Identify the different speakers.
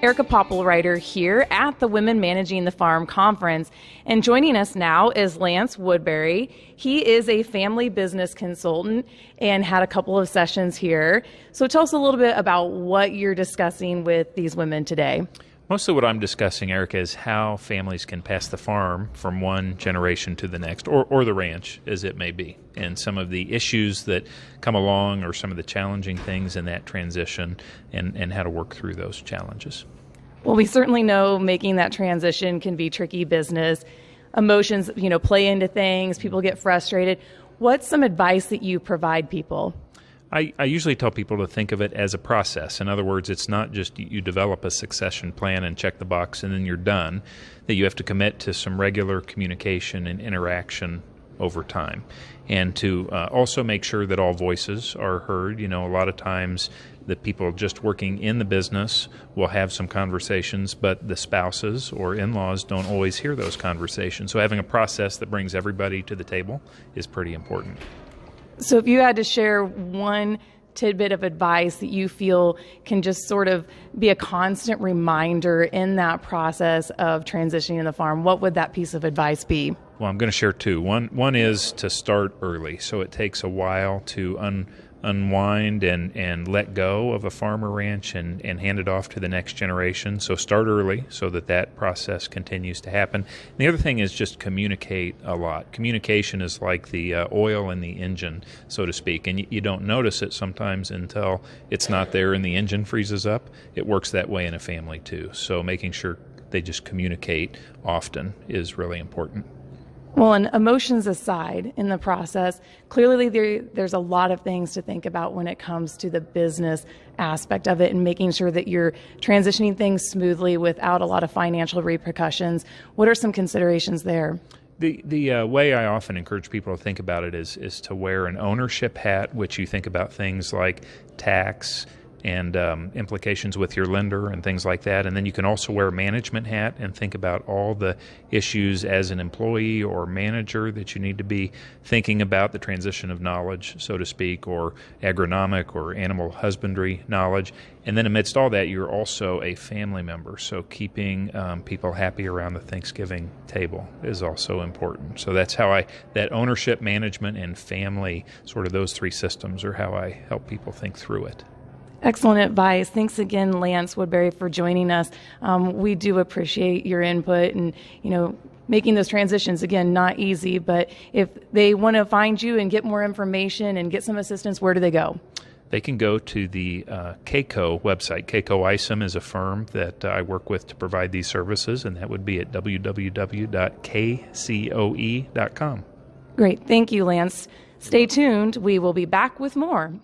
Speaker 1: Erika Poppelreiter here at the Women Managing the Farm Conference. And joining us now is Lance Woodbury. He is a family business consultant and had a couple of sessions here. So tell us a little bit about what you're discussing with these women today.
Speaker 2: Mostly what I'm discussing, Erica, is how families can pass the farm from one generation to the next, or the ranch, as it may be, and some of the issues that come along or some of the challenging things in that transition and how to work through those challenges.
Speaker 1: Well, we certainly know making that transition can be tricky business. Emotions, play into things. People get frustrated. What's some advice that you provide people?
Speaker 2: I usually tell people to think of it as a process. In other words, it's not just you develop a succession plan and check the box and then you're done, that you have to commit to some regular communication and interaction over time. And to also make sure that all voices are heard. A lot of times the people just working in the business will have some conversations, but the spouses or in-laws don't always hear those conversations. So having a process that brings everybody to the table is pretty important.
Speaker 1: So if you had to share one tidbit of advice that you feel can just sort of be a constant reminder in that process of transitioning the farm, what would that piece of advice be?
Speaker 2: Well, I'm going to share two. One is to start early. So it takes a while to unwind and let go of a farm or ranch and hand it off to the next generation. So start early so that process continues to happen. And the other thing is just communicate a lot. Communication is like the oil in the engine, so to speak, and you don't notice it sometimes until it's not there and the engine freezes up. It works that way in a family too. So making sure they just communicate often is really important.
Speaker 1: Well, and emotions aside in the process, clearly there's a lot of things to think about when it comes to the business aspect of it and making sure that you're transitioning things smoothly without a lot of financial repercussions. What are some considerations there?
Speaker 2: The way I often encourage people to think about it is to wear an ownership hat, which you think about things like tax and implications with your lender and things like that. And then you can also wear a management hat and think about all the issues as an employee or manager that you need to be thinking about, the transition of knowledge, so to speak, or agronomic or animal husbandry knowledge. And then amidst all that, you're also a family member. So keeping people happy around the Thanksgiving table is also important. So that's how that ownership, management, and family, sort of those three systems are how I help people think through it.
Speaker 1: Excellent advice. Thanks again, Lance Woodbury, for joining us. We do appreciate your input and, making those transitions, again, not easy, but if they want to find you and get more information and get some assistance, where do they go?
Speaker 2: They can go to the KCO website. KCO ISOM is a firm that I work with to provide these services, and that would be at www.kcoe.com.
Speaker 1: Great. Thank you, Lance. Stay tuned. We will be back with more.